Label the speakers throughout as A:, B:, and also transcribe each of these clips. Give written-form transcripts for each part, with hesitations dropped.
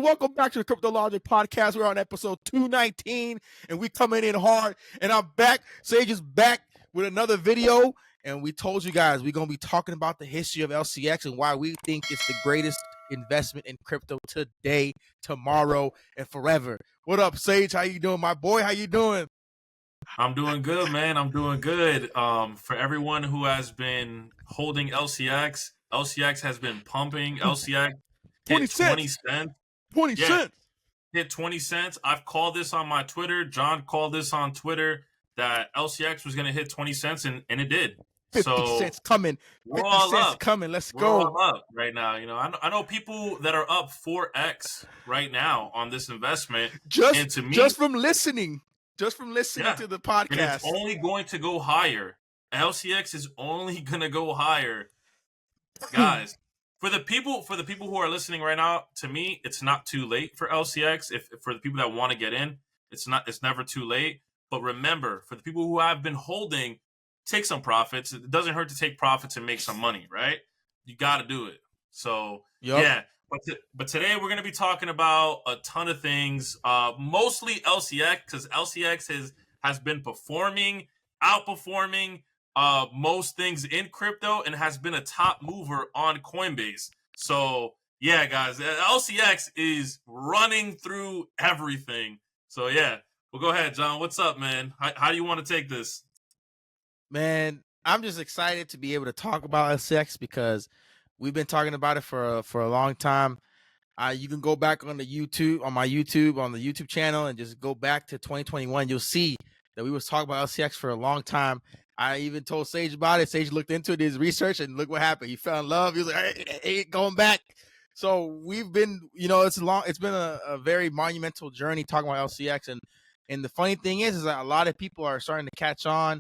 A: welcome back to the Cryptologic podcast. We're on episode 219, and we coming in hard. And I'm back. Sage is back with another video, and we told you guys we're gonna be talking about the history of LCX and why we think it's the greatest investment in crypto today, tomorrow, and forever. What up, Sage? How you doing, my boy? How you doing?
B: I'm doing good, man. I'm doing good. For everyone who has been holding LCX, LCX has been pumping. LCX hit 20 cents.
A: 20 cents.
B: Hit 20 cents. I've called this on my Twitter. John called this on Twitter that LCX was going to hit 20 cents, and it did.
A: 50 cents coming. 50 cents coming. Let's go.
B: We're all up right now. You know, I know people that are up 4x right now on this investment.
A: Just from listening. Just from listening to the podcast.
B: And it's only going to go higher. LCX is only going to go higher. Guys, for the people who are listening right now, to me, it's not too late for LCX. If for the people that want to get in, it's never too late. But remember, for the people who have been holding, take some profits. It doesn't hurt to take profits and make some money, right? You got to do it. So, yeah. But today we're going to be talking about a ton of things, mostly LCX, because LCX has been outperforming most things in crypto and has been a top mover on Coinbase. So, yeah, guys, LCX is running through everything. So, yeah, well, go ahead, John. What's up, man? How do you want to take this?
A: Man, I'm just excited to be able to talk about LCX because we've been talking about it for a long time. You can go back on the YouTube channel, and just go back to 2021. You'll see that we was talking about LCX for a long time. I even told Sage about it. Sage looked into it, his research, and look what happened. He fell in love. He was like, hey, going back. So we've been, it's been a very monumental journey talking about LCX. And the funny thing is that a lot of people are starting to catch on,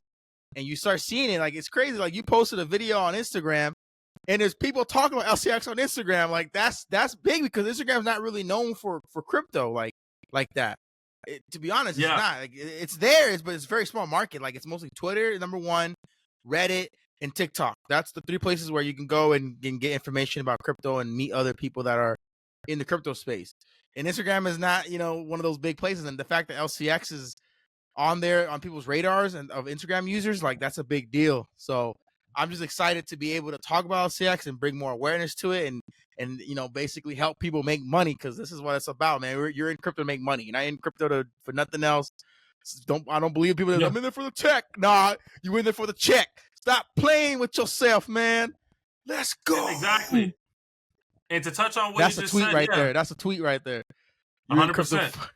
A: and you start seeing it. Like, it's crazy. Like, you posted a video on Instagram, and there's people talking about LCX on Instagram. Like, that's big because Instagram's not really known for crypto like that. To be honest, it's not. Like, it's there, but it's a very small market. Like, it's mostly Twitter, number one, Reddit, and TikTok. That's the three places where you can go and get information about crypto and meet other people that are in the crypto space. And Instagram is not, one of those big places. And the fact that LCX is on there on people's radars and of Instagram users, like, that's a big deal. So I'm just excited to be able to talk about LCX and bring more awareness to it and basically help people make money, because this is what it's about, man. You're in crypto to make money. You're not in crypto for nothing else. I don't believe people that I'm in there for the check. Nah, you in there for the check. Stop playing with yourself, man. Let's go.
B: Exactly. And to touch on what you just said. That's a tweet right there.
A: That's a tweet right there.
B: 100%.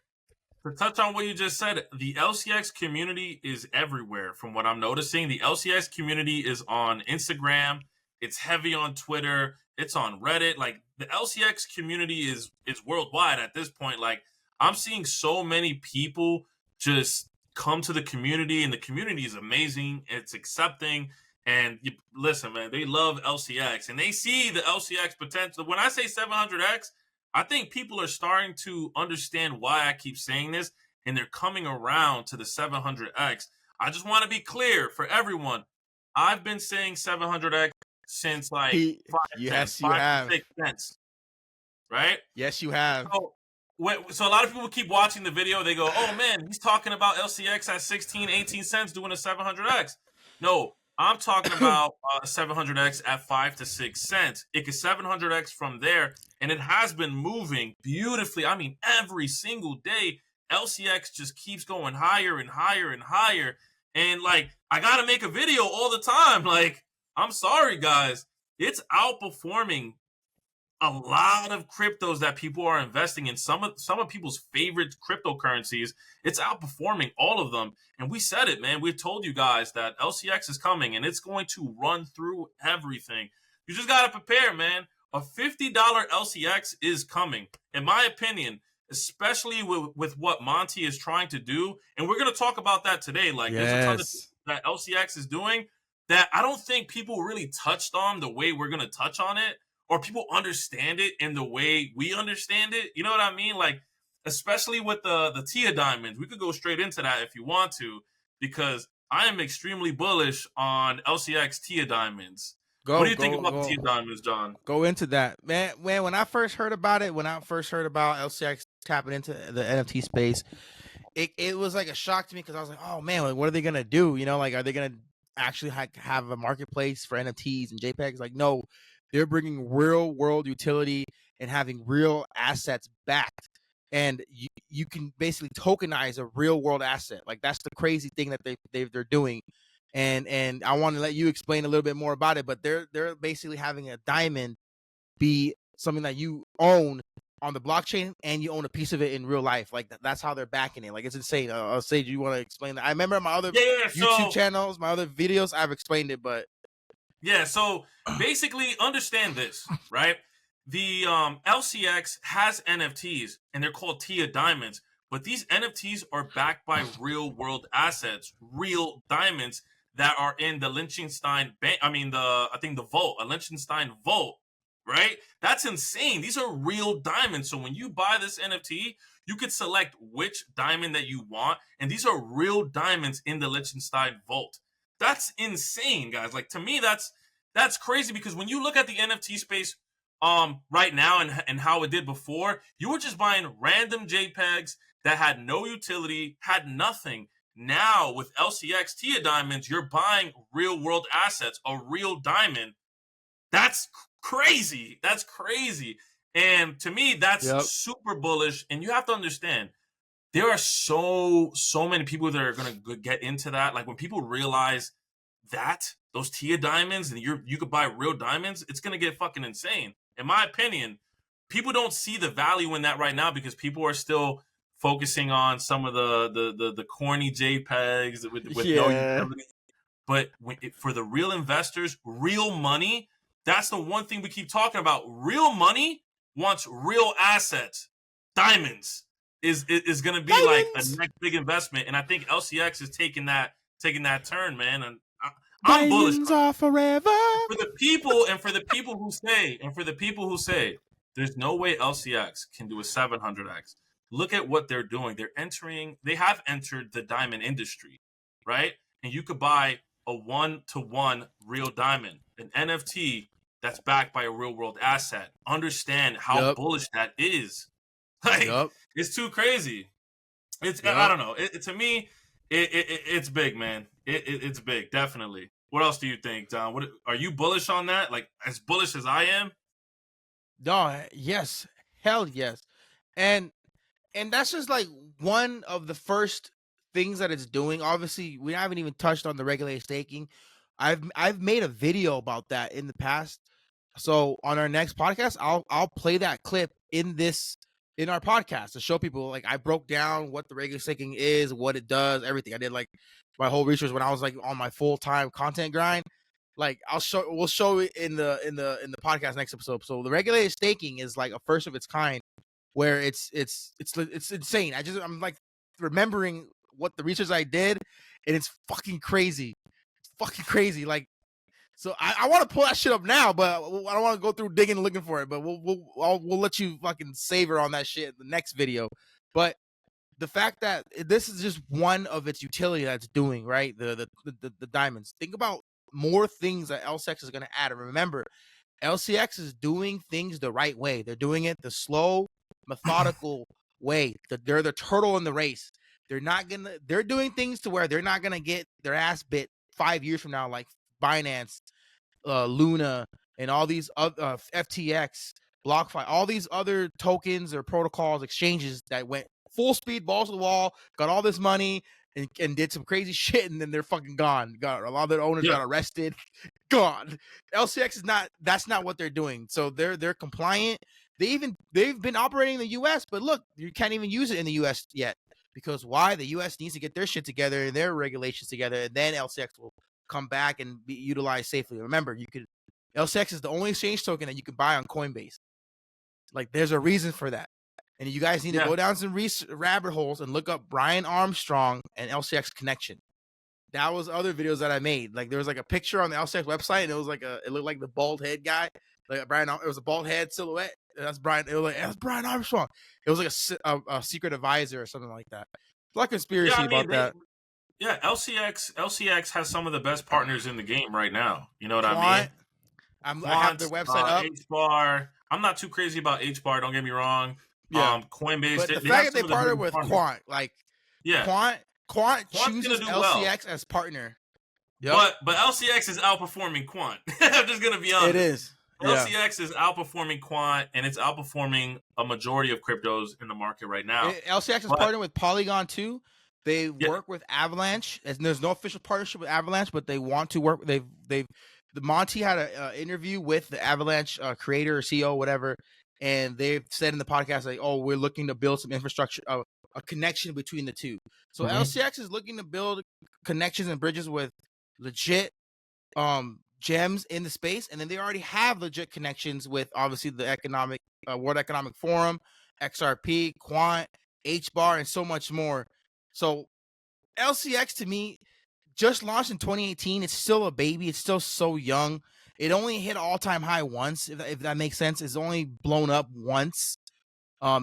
B: To touch on what you just said, the LCX community is everywhere from what I'm noticing. The LCX community is on Instagram. It's heavy on Twitter. It's on Reddit. Like, the LCX community is worldwide at this point. Like, I'm seeing so many people just come to the community, and the community is amazing. It's accepting. And listen, man, they love LCX, and they see the LCX potential. When I say 700X, I think people are starting to understand why I keep saying this, and they're coming around to the 700X. I just want to be clear for everyone. I've been saying 700X since like 5 to 6 cents, right?
A: Yes, you have.
B: So a lot of people keep watching the video. They go, oh, man, he's talking about LCX at 16, 18 cents doing a 700X. No, I'm talking about 700X at 5 to 6 cents. It could 700X from there, and it has been moving beautifully. I mean, every single day, LCX just keeps going higher and higher and higher. And, like, I got to make a video all the time. Like, I'm sorry, guys. It's outperforming a lot of cryptos that people are investing in. Some of people's favorite cryptocurrencies, it's outperforming all of them. And we said it, man. We told you guys that LCX is coming, and it's going to run through everything. You just got to prepare, man. A $50 LCX is coming, in my opinion, especially with what Monty is trying to do. And we're going to talk about that today. Like, there's a ton of things that LCX is doing that I don't think people really touched on the way we're going to touch on it, or people understand it in the way we understand it. You know what I mean? Like, especially with the TIA diamonds. We could go straight into that if you want to, because I am extremely bullish on LCX TIA diamonds. What do you think about the Tia diamonds, John?
A: Go into that, man. When I first heard about it, when I first heard about LCX tapping into the NFT space, it was like a shock to me because I was like, oh man, like, what are they gonna do? You know, like are they gonna actually have a marketplace for NFTs and JPEGs? Like, no, they're bringing real world utility and having real assets backed, and you can basically tokenize a real world asset. Like that's the crazy thing that they're doing. And I want to let you explain a little bit more about it, but they're basically having a diamond be something that you own on the blockchain and you own a piece of it in real life. Like that's how they're backing it. Like it's insane. Sage, you want to explain that? I remember my other YouTube channels, my other videos, I've explained it, but
B: yeah. So basically, understand this, right? The LCX has NFTs and they're called Tia diamonds, but these NFTs are backed by real world assets, real diamonds that are in the Liechtenstein bank. I think the vault, a Liechtenstein vault, right? That's insane. These are real diamonds. So when you buy this NFT, you could select which diamond that you want, and these are real diamonds in the Liechtenstein vault. That's insane, guys. Like to me, that's crazy because when you look at the NFT space right now and how it did before, you were just buying random JPEGs that had no utility, had nothing. Now with LCX Tia diamonds, you're buying real world assets, a real diamond. That's crazy. That's crazy. And to me, that's super bullish. And you have to understand, there are so many people that are going to get into that. Like when people realize that those Tia diamonds and you could buy real diamonds, it's going to get fucking insane. In my opinion, people don't see the value in that right now because people are still focusing on some of the corny JPEGs with no utility. But for the real investors, real money, that's the one thing we keep talking about. Real money wants real assets. Diamonds is going to be like a next big investment, and I think LCX is taking that turn, man. And I'm bullish.
A: Are forever.
B: For the people who say there's no way LCX can do a 700x. Look at what they're doing. They have entered the diamond industry, right? And you could buy a 1-to-1 real diamond, an NFT that's backed by a real world asset. Understand how bullish that is. Like it's too crazy. It's I don't know. To me, it's big, man. It's big, definitely. What else do you think, Don? What are you bullish on that? Like as bullish as I am?
A: No, yes, hell yes, and that's just like one of the first things that it's doing. Obviously, we haven't even touched on the regulated staking. I've made a video about that in the past. So on our next podcast, I'll play that clip in our podcast to show people. Like I broke down what the regulated staking is, what it does, everything. I did like my whole research when I was like on my full-time content grind. Like we'll show it in the podcast next episode. So the regulated staking is like a first of its kind, where it's insane. I'm like remembering what the research I did, and it's fucking crazy. It's fucking crazy. Like, so I want to pull that shit up now, but I don't want to go through digging and looking for it. But we'll let you fucking savor on that shit in the next video. But the fact that this is just one of its utility that's doing right, the diamonds. Think about more things that LCX is going to add. And remember, LCX is doing things the right way. They're doing it the slow, methodical way. They're the turtle in the race. They're doing things to where they're not gonna get their ass bit 5 years from now, like Binance, Luna, and all these other FTX, BlockFi, all these other tokens or protocols, exchanges that went full speed, balls to the wall, got all this money and did some crazy shit, and then they're fucking gone. Got a lot of their owners got arrested, gone. LCX is not. That's not what they're doing. So they're compliant. They've been operating in the U.S., but look, you can't even use it in the U.S. yet because why? The U.S. needs to get their shit together and their regulations together, and then LCX will come back and be utilized safely. Remember, LCX is the only exchange token that you can buy on Coinbase. Like, there's a reason for that. And you guys need to go down some rabbit holes and look up Brian Armstrong and LCX connection. That was other videos that I made. Like, there was like a picture on the LCX website, and it looked like the bald head guy. Like Brian, it was a bald head silhouette. That's Brian. That's Brian Armstrong. It was like a secret advisor or something like that. It's like a conspiracy about that.
B: Yeah, LCX has some of the best partners in the game right now. You know what I mean?
A: I have their
B: Quant,
A: website up.
B: H-bar. I'm not too crazy about H-bar. Don't get me wrong.
A: Yeah,
B: Coinbase.
A: but the
B: They
A: fact
B: have
A: that they
B: some of the
A: partner
B: biggest
A: with
B: partners.
A: Quant, like
B: Yeah,
A: Quant
B: Quant's gonna
A: chooses
B: do well.
A: LCX as partner. Yep,
B: But LCX is outperforming Quant. I'm just gonna be
A: it
B: honest.
A: is. Yeah,
B: LCX is outperforming Quant, and it's outperforming a majority of cryptos in the market right now.
A: LCX is
B: But
A: partnered with Polygon too. They
B: yeah,
A: work with Avalanche, and there's no official partnership with Avalanche, but they want to work. They've the Monty had an interview with the Avalanche creator or CEO, whatever, and they've said in the podcast like, "Oh, we're looking to build some infrastructure, a connection between the two." So LCX is looking to build connections and bridges with legit gems in the space, and then they already have legit connections with obviously the World Economic Forum, XRP, Quant, HBAR, and so much more. So LCX to me just launched in 2018. It's still a baby. It's still so young. It only hit all-time high once, if that makes sense. It's only blown up once,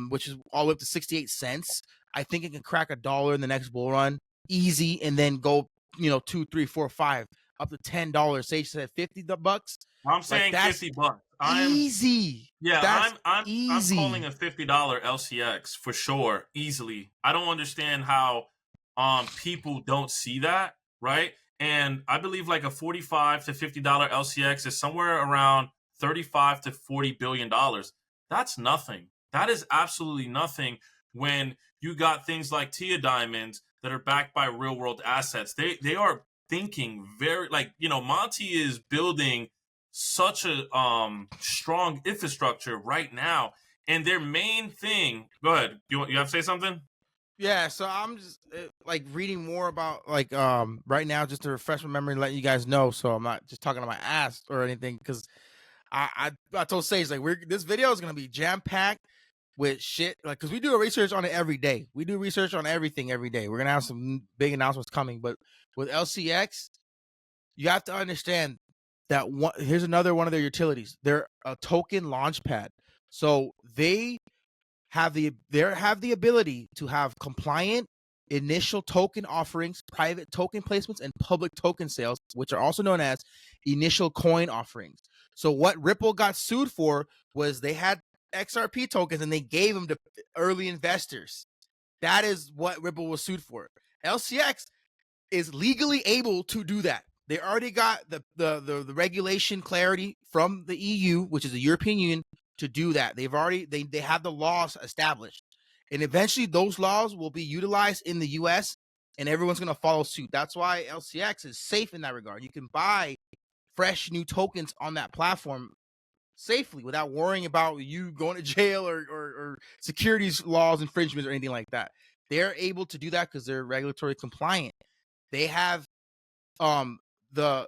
A: which is all the way up to 68 cents. I think it can crack $1 in the next bull run, easy, and then go, $2, $3, $4, $5, up to $10. Sage said $50.
B: I'm
A: Like
B: saying
A: that's
B: $50.
A: easy.
B: Yeah,
A: That's
B: I'm calling
A: easy.
B: a $50 LCX for sure, easily. I don't understand how people don't see that, right? And I believe like a $45 to $50 LCX is somewhere around 35 to 40 billion dollars. That's nothing. That is absolutely nothing when you got things like Tia Diamonds that are backed by real world assets. They are thinking very, like, Monty is building such a strong infrastructure right now, and their main thing. Go ahead. You have to say something?
A: Yeah, so I'm just like reading more about like right now just to refresh my memory and let you guys know, so I'm not just talking to my ass or anything, because I told Sage like this video is gonna be jam packed with shit, like, because we do a research on it every day. We do research on everything every day. We're gonna have some big announcements coming, but with LCX, you have to understand that here's another one of their utilities. They're a token launchpad, so they have the ability to have compliant initial token offerings, private token placements, and public token sales, which are also known as initial coin offerings. So what Ripple got sued for was they had XRP tokens and they gave them to early investors. That is what Ripple was sued for. LCX is legally able to do that. They already got the regulation clarity from the EU, which is the European Union, to do that. They have the laws established, and eventually those laws will be utilized in the US, and everyone's going to follow suit. That's why LCX is safe in that regard. You can buy fresh new tokens on that platform safely without worrying about you going to jail or securities laws infringements or anything like that. They're able to do that because they're regulatory compliant. They have the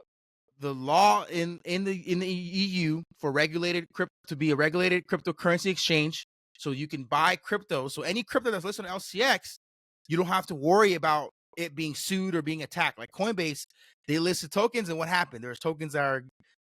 A: law in the EU for to be a regulated cryptocurrency exchange, so you can buy crypto. So any crypto that's listed on LCX, you don't have to worry about it being sued or being attacked. Like Coinbase, they listed tokens, and what happened? There's tokens that are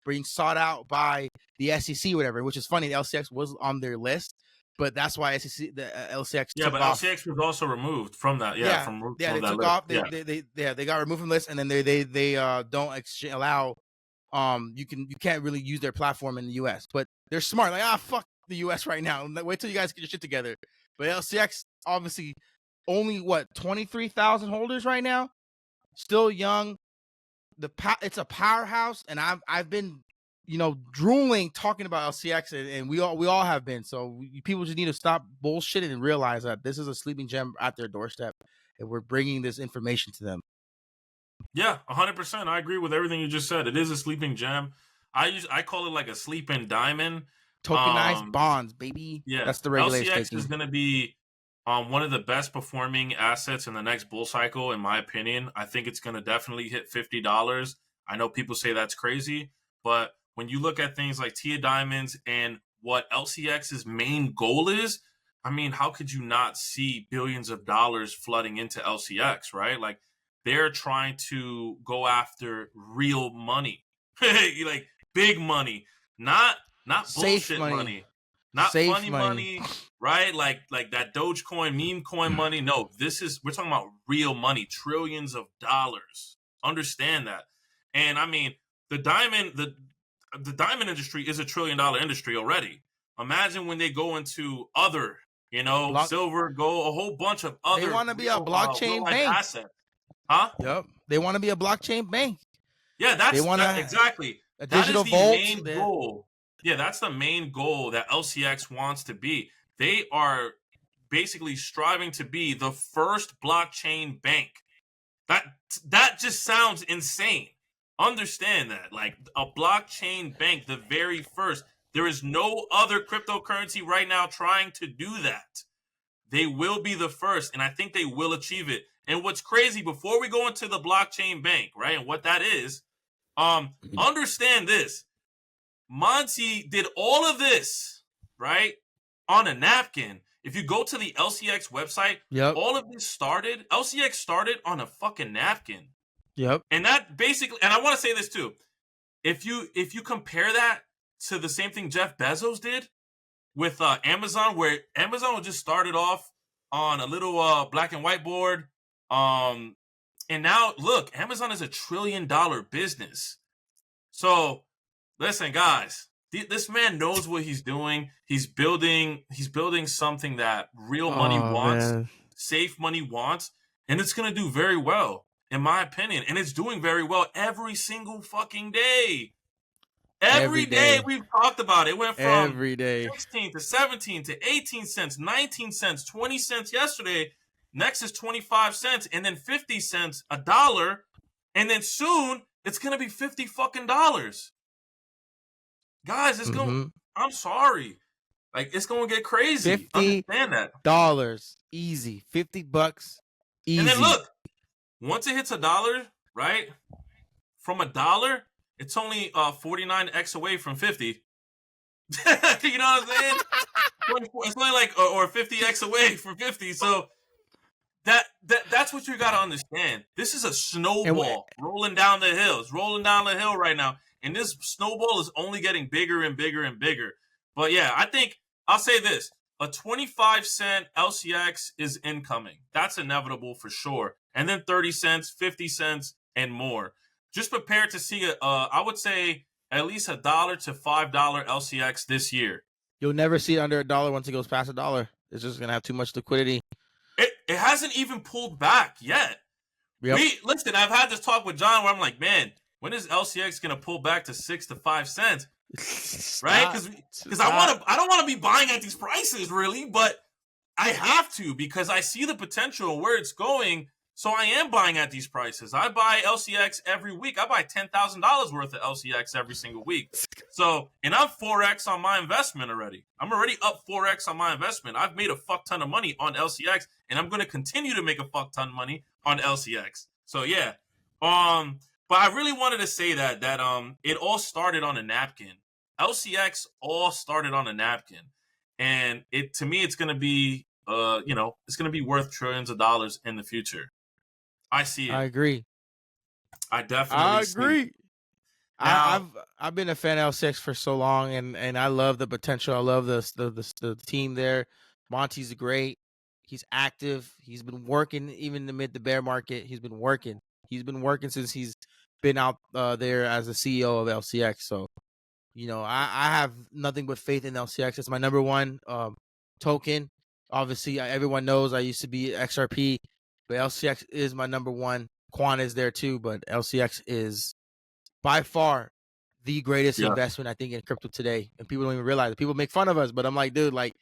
A: being sought out by the SEC, whatever. Which is funny. The LCX was on their list, but that's why the LCX took off.
B: LCX was also removed from that.
A: Yeah,
B: From
A: they
B: that
A: took
B: list.
A: off. They got removed from the list, and then they don't allow you can't really use their platform in the US. But they're smart. Like, fuck the US right now. Wait till you guys get your shit together. But LCX obviously only 23,000 holders right now. Still young. It's a powerhouse, and I've been drooling talking about LCX, and we all have been. So people just need to stop bullshitting and realize that this is a sleeping gem at their doorstep, and we're bringing this information to them.
B: Yeah, 100%. I agree with everything you just said. It is a sleeping gem. I call it like a sleeping diamond.
A: Tokenized bonds, baby.
B: Yeah,
A: That's the regulation.
B: LCX is going to be one of the best performing assets in the next bull cycle, in my opinion. I think it's going to definitely hit $50. I know people say that's crazy, but when you look at things like Tia Diamonds and what LCX's main goal is, I mean, how could you not see billions of dollars flooding into LCX, right? Like, they're trying to go after real money, like big money, not
A: Safe
B: bullshit money, not
A: Safe
B: funny money, right? Like that Dogecoin, meme coin money. No, we're talking about real money, trillions of dollars. Understand that. And I mean, the diamond, the diamond industry is $1 trillion industry already. Imagine when they go into other, silver, gold, a whole bunch of other.
A: They want to be a blockchain bank.
B: Assets. Huh?
A: Yep. They want to be a blockchain bank.
B: Yeah, exactly.
A: A digital
B: that is
A: vault.
B: the main goal. Yeah, that's the main goal that LCX wants to be. They are basically striving to be the first blockchain bank. That just sounds insane. Understand that. Like a blockchain bank, the very first. There is no other cryptocurrency right now trying to do that. They will be the first, and I think they will achieve it. And what's crazy, before we go into the blockchain bank, right, and what that is, understand this. Monty did all of this, right, on a napkin. If you go to the LCX website, all of this started, LCX started on a fucking napkin.
A: Yep.
B: And that basically, and I want to say this too. If you compare that to the same thing Jeff Bezos did with Amazon, where Amazon just started off on a little black and white board, and now look, Amazon is $1 trillion business. So listen, guys, this man knows what he's doing. He's building something that real money wants, safe money wants, and it's gonna do very well, in my opinion. And it's doing very well every single fucking day. Every day we've talked about it. It went from
A: every day
B: 16 to 17 to 18 cents, 19 cents, 20 cents yesterday. Next is 25 cents, and then 50 cents, $1, and then soon it's gonna be $50 fucking dollars. Guys, it's going. I'm sorry, like it's gonna get crazy. Understand that.
A: $50 easy, $50 easy.
B: And then look, once it hits $1, right? From $1, it's only 49x away from 50. You know what I'm saying? It's only like or 50x away from 50. So that's what you got to understand. This is a snowball rolling down the hill. It's rolling down the hill right now, and this snowball is only getting bigger and bigger and bigger. But yeah, I think I'll say this: a 25-cent LCX is incoming. That's inevitable for sure. And then 30 cents, 50 cents, and more. Just prepare to see I would say at least $1 to $5 LCX this year.
A: You'll never see it under $1 once it goes past $1. It's just gonna have too much liquidity.
B: It hasn't even pulled back yet. Yep. Listen, I've had this talk with John where I'm like, man, when is LCX gonna pull back to 6 to 5 cents? Right? Because I don't want to be buying at these prices really, but I have to because I see the potential where it's going. So I am buying at these prices. I buy LCX every week. I buy $10,000 worth of LCX every single week. So, and I'm 4x on my investment already. I'm already up 4x on my investment. I've made a fuck ton of money on LCX, and I'm going to continue to make a fuck ton of money on LCX. So yeah. But I really wanted to say that it all started on a napkin. LCX all started on a napkin, and to me it's going to be it's going to be worth trillions of dollars in the future. I see it.
A: I agree.
B: I definitely
A: agree. Now, I've been a fan of LCX for so long, and I love the potential. I love the team there. Monty's great. He's active. He's been working even amid the bear market. He's been working. He's been working since he's been out there as the CEO of LCX. So, I have nothing but faith in LCX. It's my number one token. Obviously, everyone knows I used to be XRP. But LCX is my number one. Quan is there too, but LCX is by far the greatest investment I think in crypto today. And people don't even realize it. People make fun of us, but I'm like, dude, like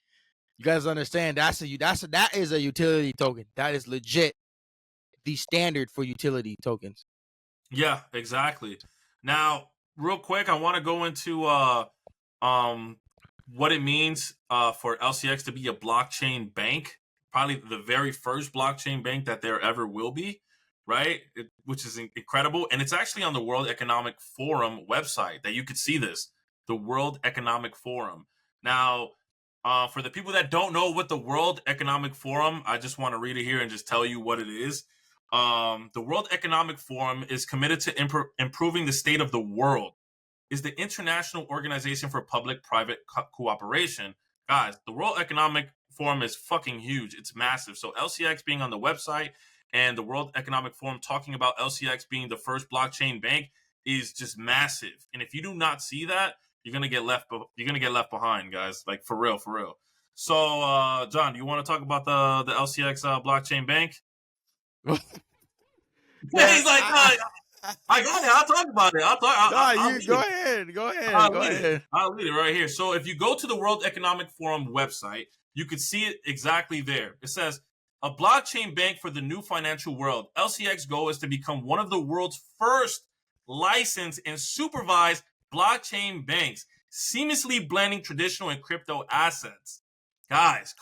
A: you guys understand that is a utility token. That is legit the standard for utility tokens.
B: Yeah, exactly. Now, real quick, I want to go into what it means for LCX to be a blockchain bank. Probably the very first blockchain bank that there ever will be, right? Which is incredible. And it's actually on the World Economic Forum website that you could see this, the World Economic Forum. Now, for the people that don't know what the World Economic Forum, I just want to read it here and just tell you what it is. The World Economic Forum is committed to improving the state of the world, is the international organization for public-private cooperation. Guys, the World Economic Forum is fucking huge. It's massive. So LCX being on the website and the World Economic Forum talking about LCX being the first blockchain bank, is just massive. And if you do not see that, you're gonna get left behind, guys. Like for real, for real. So, John, do you want to talk about the LCX blockchain bank?
A: Man,
B: He's like, I got it. I'll talk about it. I'll
A: you
B: lead
A: go
B: it.
A: ahead. Go ahead.
B: I'll
A: Go
B: lead
A: ahead.
B: it. I'll lead it right here. So if you go to the World Economic Forum website, you could see it exactly there. It says, a blockchain bank for the new financial world. LCX goal is to become one of the world's first licensed and supervised blockchain banks, seamlessly blending traditional and crypto assets. Guys,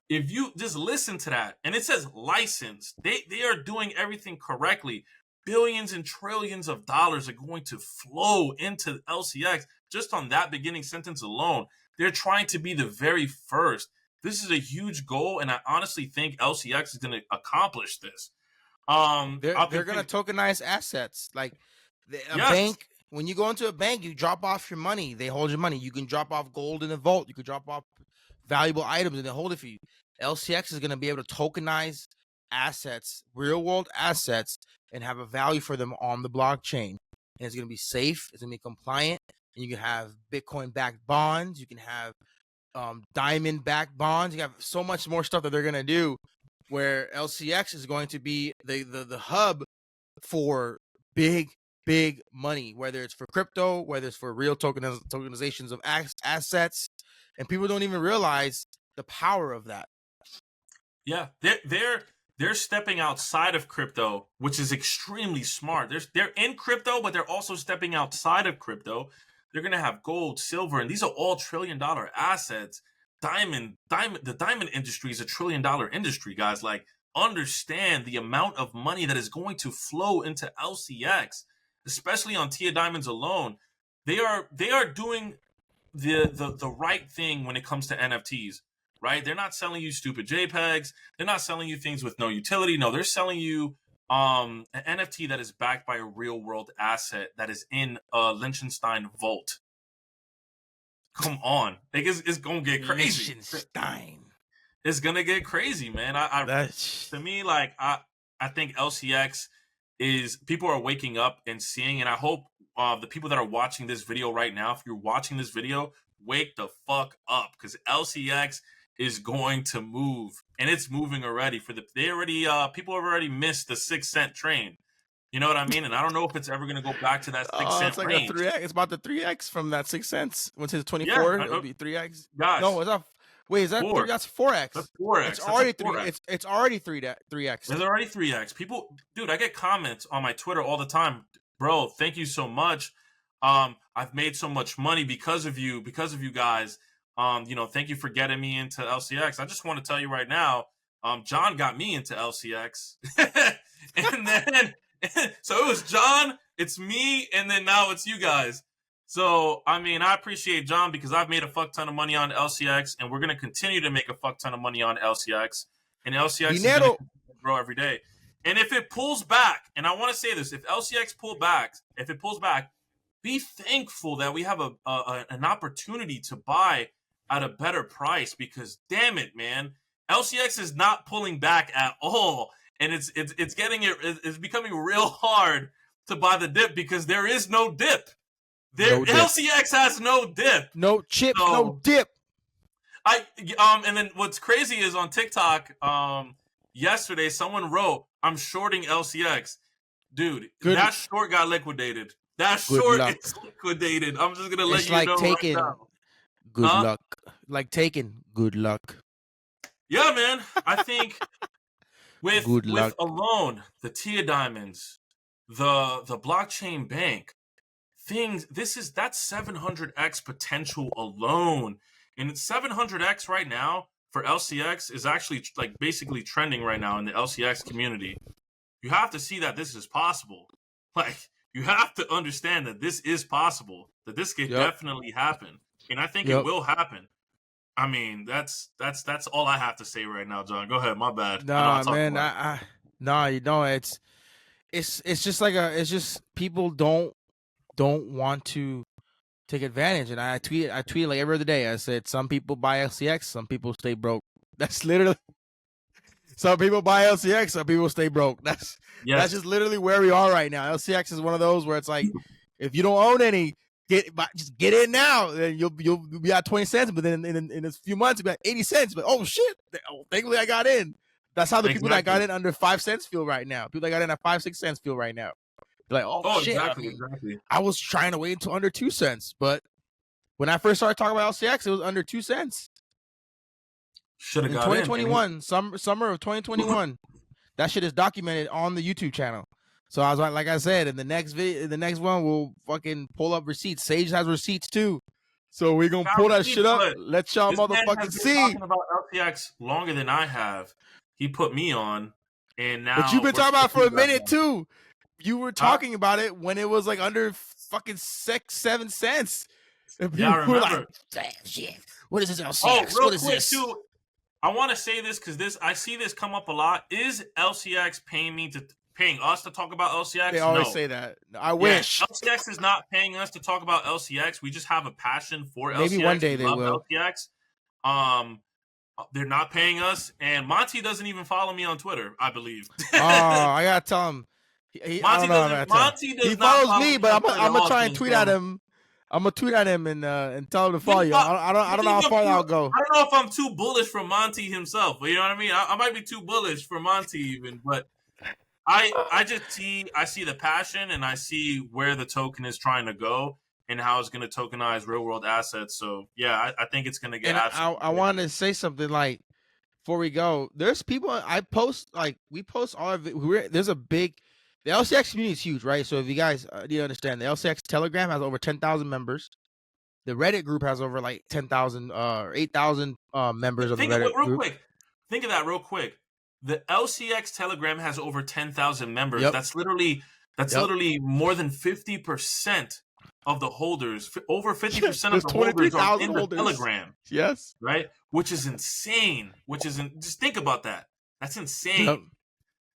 B: if you just listen to that, and it says licensed, they are doing everything correctly. Billions and trillions of dollars are going to flow into LCX just on that beginning sentence alone. They're trying to be the very first. This is a huge goal, and I honestly think LCX is going to accomplish this.
A: They're going to tokenize assets. Like a bank, when you go into a bank, you drop off your money. They hold your money. You can drop off gold in the vault. You can drop off valuable items and they hold it for you. LCX is going to be able to tokenize assets, real world assets, and have a value for them on the blockchain. And it's going to be safe. It's going to be compliant. And you can have Bitcoin backed bonds. You can have diamond backed bonds. You have so much more stuff that they're going to do, where LCX is going to be the hub for big money, whether it's for crypto, whether it's for real tokenizations of assets. And people don't even realize the power of that.
B: Yeah, they're stepping outside of crypto, which is extremely smart. They're in crypto, but they're also stepping outside of crypto. They're gonna have gold, silver, and these are all trillion-dollar assets. The diamond industry is a trillion-dollar industry, guys. Like, understand the amount of money that is going to flow into LCX, especially on Tia Diamonds alone. They are doing the right thing when it comes to NFTs. Right? They're not selling you stupid JPEGs. They're not selling you things with no utility. No, they're selling you an NFT that is backed by a real world asset that is in a Liechtenstein vault. Come on. Like, it's going to get crazy.
A: Liechtenstein.
B: It's going to get crazy, man. To me, like, I think LCX is, people are waking up and seeing, and I hope the people that are watching this video right now, if you're watching this video, wake the fuck up, because LCX is going to move, and it's moving already. People have already missed the 6 cent train. You know what I mean? And I don't know if it's ever going to go back to that 6 cent
A: it's like
B: range.
A: a 3x. It's about the 3x from that 6 cents. Once it's 24, it'll be 3x.
B: Guys,
A: no, it's not. Wait, is that 4? That's 4x.
B: That's 4x.
A: It's already 3x. It's already 3x.
B: It's already 3x. People, dude, I get comments on my Twitter all the time. Bro, thank you so much. I've made so much money because of you guys. Thank you for getting me into LCX. I just want to tell you right now, John got me into LCX. And then, so it was John, it's me, and then now it's you guys. So, I mean, I appreciate John, because I've made a fuck ton of money on LCX, and we're going to continue to make a fuck ton of money on LCX. And LCX is going to grow every day. And if it pulls back, and I want to say this, if LCX pulls back, be thankful that we have an opportunity to buy at a better price, because damn it, man, LCX is not pulling back at all, and it's becoming real hard to buy the dip, because there is no dip. LCX has no dip,
A: no chip, no dip.
B: And then what's crazy is on TikTok, yesterday someone wrote, "I'm shorting LCX." Dude, that short got liquidated. That short is liquidated. I'm just gonna let you know right now.
A: Good luck. Like taking good luck.
B: Yeah, man. I think with alone the Tia Diamonds, the blockchain bank, that's 700x potential alone. And it's 700x right now for LCX is actually like basically trending right now in the LCX community. You have to see that this is possible. Like, you have to understand that this is possible, that this could definitely happen. And I think it will happen. I mean, that's all I have to say right now, John. Go ahead. My bad.
A: Nah, man. You know, it's just like it's just people don't want to take advantage. And I tweet like every other day. I said, some people buy LCX, some people stay broke. That's literally Some people buy LCX, some people stay broke. That's just literally where we are right now. LCX is one of those where it's like, if you don't own any, just get in now. Then you'll be at 20 cents, but then in a few months you'll be at 80 cents. But oh shit, thankfully I got in. That's how the people that got in under 5 cents feel right now. People that got in at 5-6 cents feel right now. They're like, oh shit,
B: exactly.
A: I was trying to wait until under 2 cents, but when I first started talking about LCX, it was under 2 cents.
B: Should have got
A: 2021, summer of 2021. That shit is documented on the YouTube channel. So I was like I said, in the next video, the next one, we'll fucking pull up receipts. Sage has receipts too, so we're gonna pull that shit up. Let y'all motherfucking see.
B: Talking about LCX longer than I have. He put me on, and now.
A: But you've been talking about it for a minute too. You were talking about it when it was like under fucking 6-7 cents. And
B: yeah, I remember.
A: Like, damn shit. What is this LCX?
B: Oh, real
A: what is
B: quick
A: this?
B: too. I want to say this because I see this come up a lot. Is LCX paying us to talk about LCX?
A: They always say that. I wish.
B: LCX is not paying us to talk about LCX. We just have a passion for LCX.
A: Maybe one day they will.
B: LCX. They're not paying us, and Monty doesn't even follow me on Twitter, I believe.
A: Oh, I gotta tell him. He follows me, but I'm gonna try and tweet at him. I'm gonna tweet at him and tell him to follow you. I don't know how far that'll go.
B: I don't know if I'm too bullish for Monty himself, but you know what I mean. I might be too bullish for Monty even, but I see the passion and I see where the token is trying to go and how it's going to tokenize real world assets. So yeah, I think it's going to get.
A: And I want to say something like before we go. There's people we post all of it. There's a big. The LCX community is huge, right? So if you guys need to understand, the LCX Telegram has over 10,000 members. The Reddit group has over like 10,000 or 8,000 members of the Reddit group.
B: Think of that real quick. The LCX Telegram has over 10,000 members.
A: Yep.
B: That's literally more than 50% of the holders. Over 50% of the holders are in the Telegram.
A: Yes.
B: Right? Which is insane. Just think about that. That's insane. Yep.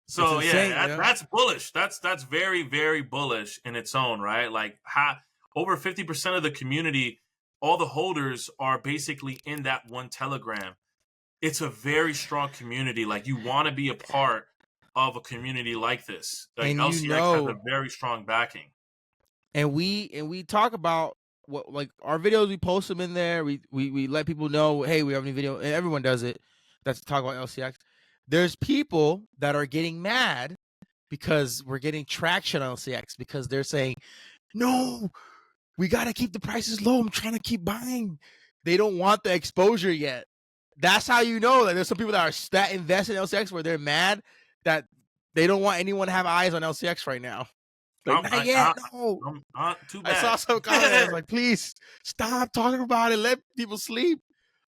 B: So that's bullish. That's very, very bullish in its own right. Like over 50% of the community, all the holders are basically in that one Telegram. It's a very strong community. Like you want to be a part of a community like this. Like LCX has a very strong backing.
A: And we talk about what like our videos. We post them in there. We let people know, hey, we have any video, and everyone does it. That's to talk about LCX. There's people that are getting mad because we're getting traction on LCX because they're saying, no, we got to keep the prices low. I'm trying to keep buying. They don't want the exposure yet. That's how you know that there's some people that are that invest in LCX where they're mad that they don't want anyone to have eyes on LCX right now. Like, no.
B: Too bad.
A: I saw some comments like, please stop talking about it. Let people sleep.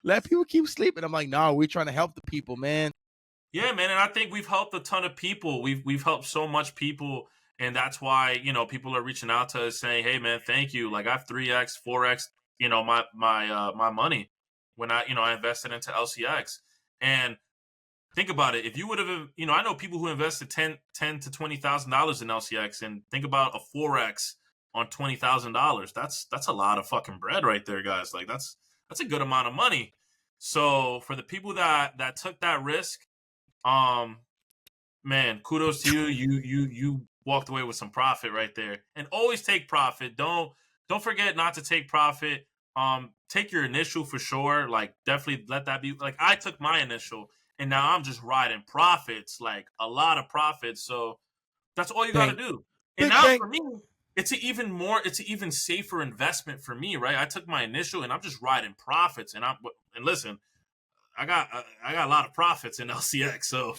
A: Let people keep sleeping. I'm like, no, we're trying to help the people, man.
B: Yeah, man, and I think we've helped a ton of people. We've helped so much people, and that's why people are reaching out to us saying, "Hey, man, thank you. Like I've 3x, 4x, my money when I invested into LCX." And think about it. If you would have, I know people who invested $10 to $20,000 in LCX, and think about a 4x on $20,000. That's a lot of fucking bread right there, guys. Like that's a good amount of money. So for the people that took that risk. Man, kudos to you. You walked away with some profit right there. And always take profit. Don't forget not to take profit. Take your initial for sure. Like definitely let that be. Like I took my initial, and now I'm just riding profits, like a lot of profits. So that's all you got to do. And now for me, it's an even safer investment for me, right? I took my initial, and I'm just riding profits. And listen. I got a lot of profits in LCX, so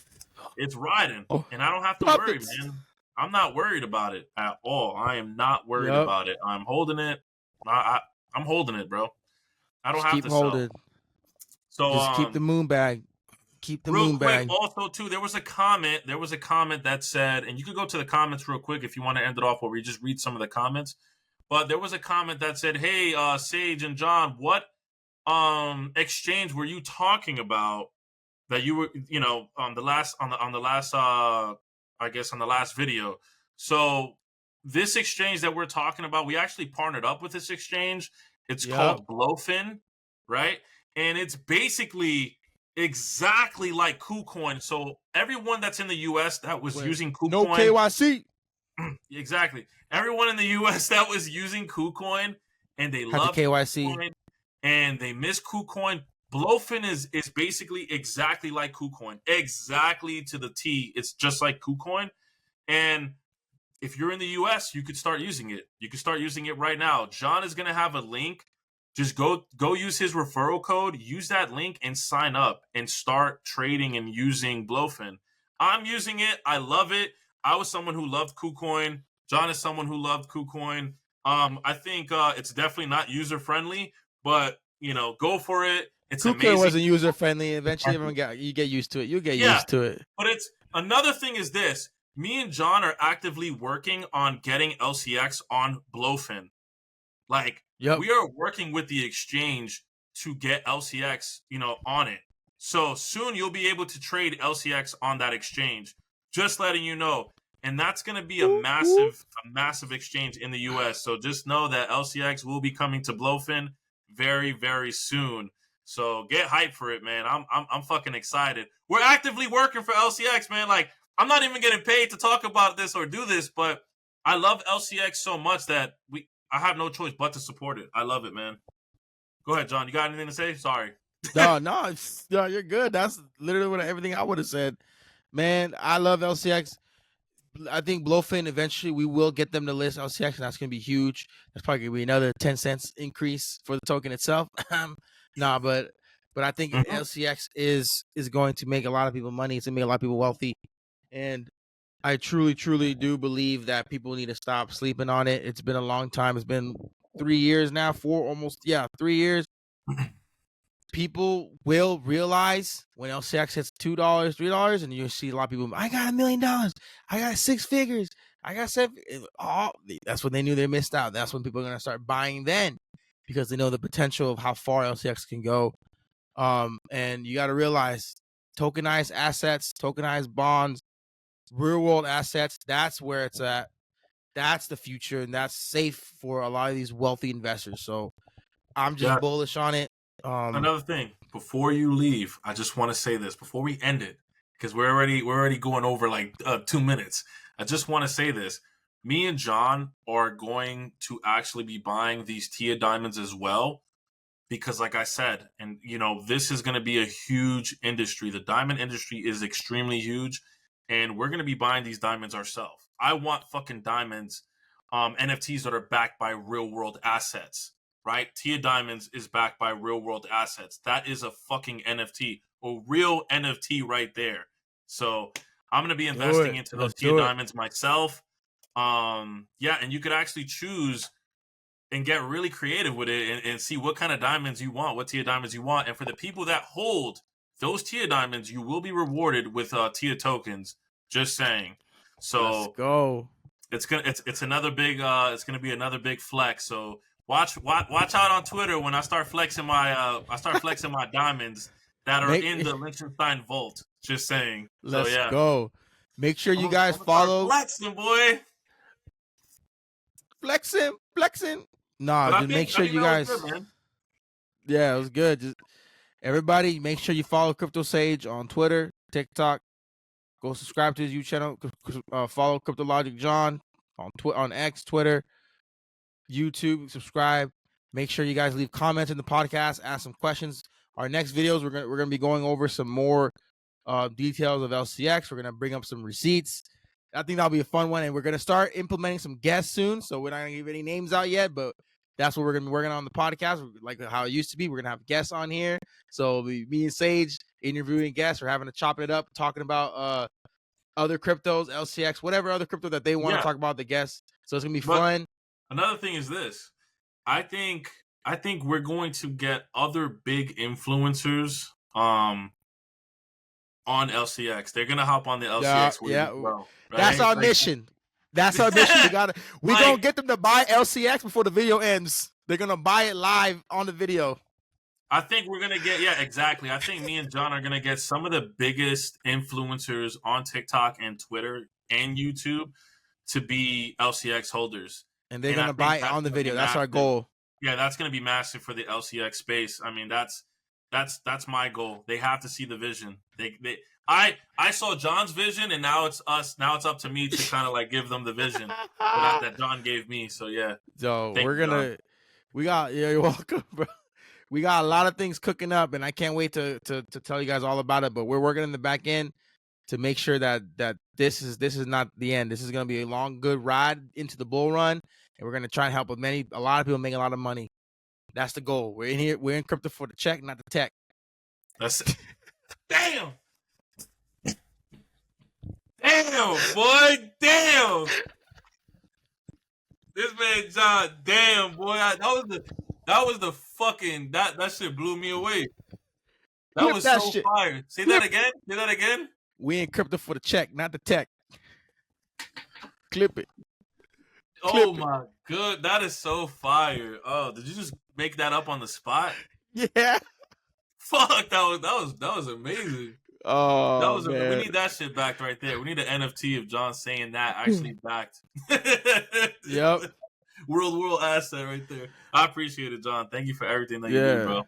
B: it's riding, and I don't have to worry, man. I'm not worried about it at all. I am not worried about it. I'm holding it. I'm holding it, bro. I don't have to sell. So
A: just keep the moon bag. Keep the moon bag.
B: Also, too, there was a comment that said, and you could go to the comments real quick if you want to end it off where we just read some of the comments. But there was a comment that said, "Hey, Sage and John, what exchange were you talking about that you were on the last video?" So this exchange that we're talking about, we actually partnered up with this exchange. It's called Blowfin, right? And it's basically exactly like KuCoin. So everyone that's in the US that was using
A: No
B: KuCoin,
A: KYC.
B: exactly. Everyone in the US that was using KuCoin and they
A: Had the
B: loved
A: KYC.
B: KuCoin and they miss KuCoin. Blowfin is basically exactly like KuCoin, exactly to the T. It's just like KuCoin, and if you're in the US, you could start using it. You can start using it right now. John is going to have a link. Just go use his referral code, use that link and sign up and start trading and using Blowfin. I'm using it. I love it. I was someone who loved KuCoin. John is someone who loved KuCoin. I think it's definitely not user friendly, but go for it. It's
A: KuCoin
B: amazing.
A: wasn't user friendly. Eventually, you get used to it. You get
B: Yeah,
A: used to it.
B: but it's another thing is this. Me and John are actively working on getting LCX on Blowfin. Like
A: Yep.
B: we are working with the exchange to get LCX, on it. So soon you'll be able to trade LCX on that exchange. Just letting you know. And that's going to be a massive exchange in the US. So just know that LCX will be coming to Blowfin very, very soon. So get hyped for it, man. I'm fucking excited. We're actively working for LCX, man. Like I'm not even getting paid to talk about this or do this, but I love LCX so much that I have no choice but to support it. I love it, man. Go ahead, John. You got anything to say? Sorry.
A: No, you're good. That's literally everything I would have said. Man, I love LCX. I think Blowfin eventually we will get them to list LCX, and that's gonna be huge. That's probably gonna be another 10 cents increase for the token itself. But I think LCX is going to make a lot of people money. It's gonna make a lot of people wealthy, and I truly do believe that people need to stop sleeping on it. It's been a long time. It's been 3 years now, 3 years. People will realize when LCX hits $2, $3, and you see a lot of people, I got $1 million. I got 6 figures. I got 7. That's when they knew they missed out. That's when people are going to start buying then, because they know the potential of how far LCX can go. And you got to realize tokenized assets, tokenized bonds, real world assets, that's where it's at. That's the future, and that's safe for a lot of these wealthy investors. So I'm just bullish on it.
B: Another thing, before you leave, I just want to say this before we end it, because we're already going over like 2 minutes. I just want to say this. Me and John are going to actually be buying these Tia diamonds as well, because like I said, and this is going to be a huge industry. The diamond industry is extremely huge, and we're going to be buying these diamonds ourselves. I want fucking diamonds, NFTs that are backed by real world assets. Right? Tia Diamonds is backed by real world assets. That is a fucking NFT, a real NFT right there. So I'm gonna be investing into those Tia Diamonds myself. And you could actually choose and get really creative with it and see what kind of diamonds you want, what Tia Diamonds you want. And for the people that hold those Tia Diamonds, you will be rewarded with Tia tokens. Just saying. So
A: let's go.
B: It's another big it's gonna be another big flex. So watch out on Twitter when I start flexing my diamonds that are in the Liechtenstein vault. Just saying.
A: Let's go. Make sure you guys follow.
B: Flexing, boy.
A: Flexing. Nah, just make sure you guys.
B: Good,
A: yeah, it was good. Just everybody, make sure you follow CryptoSage on Twitter, TikTok. Go subscribe to his YouTube channel. Follow CryptoLogicJohn on X, Twitter, YouTube. Subscribe. Make sure you guys leave comments in the podcast. Ask some questions. Our next videos, we're gonna be going over some more details of LCX. We're gonna bring up some receipts. I think that'll be a fun one, and we're gonna start implementing some guests soon. So we're not gonna give any names out yet, but that's what we're gonna be working on the podcast, like how it used to be. We're gonna have guests on here. So me and Sage interviewing guests. We're having to chop it up, talking about other cryptos, LCX, whatever other crypto that they want to talk about the guests. So it's gonna be fun.
B: Another thing is this. I think we're going to get other big influencers on LCX. They're gonna hop on the LCX wave as well. Right?
A: That's our mission. That's our mission. We're gonna get them to buy LCX before the video ends. They're gonna buy it live on the video.
B: I think we're gonna get exactly. I think me and John are gonna get some of the biggest influencers on TikTok and Twitter and YouTube to be LCX holders.
A: And they're gonna buy it on the video. That's our goal.
B: Yeah, that's gonna be massive for the LCX space. I mean, that's That's my goal. They have to see the vision. I saw John's vision, and now it's us. Now it's up to me to kind of like give them the vision that John gave me. So yeah.
A: So
B: Thank
A: we're
B: you,
A: gonna,
B: John.
A: yeah, you're welcome, bro. We got a lot of things cooking up, and I can't wait to tell you guys all about it. But we're working in the back end to make sure that this is not the end. This is gonna be a long, good ride into the bull run, and we're gonna try and help a lot of people make a lot of money. That's the goal. We're in here. We're in crypto for the check, not the tech.
B: That's damn. Damn, boy, damn. This man John, damn, boy, that was the fucking that shit blew me away. That was so fire. Say that again. Say that again.
A: We in crypto for the check, not the tech. Clip it.
B: Oh my god, that is so fire. Oh, did you just make that up on the spot?
A: Yeah.
B: Fuck, that was amazing.
A: Oh,
B: that was
A: man.
B: We need that shit backed right there. We need an NFT of John saying that actually backed.
A: Yep.
B: World asset right there. I appreciate it, John. Thank you for everything that you do, bro.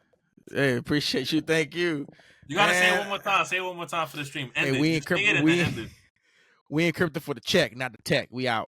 A: Hey, appreciate you. Thank you.
B: You gotta say it one more time. Say it one more time for the stream. End
A: hey,
B: it.
A: We in crypto. We in crypto for the check, not the tech. We out.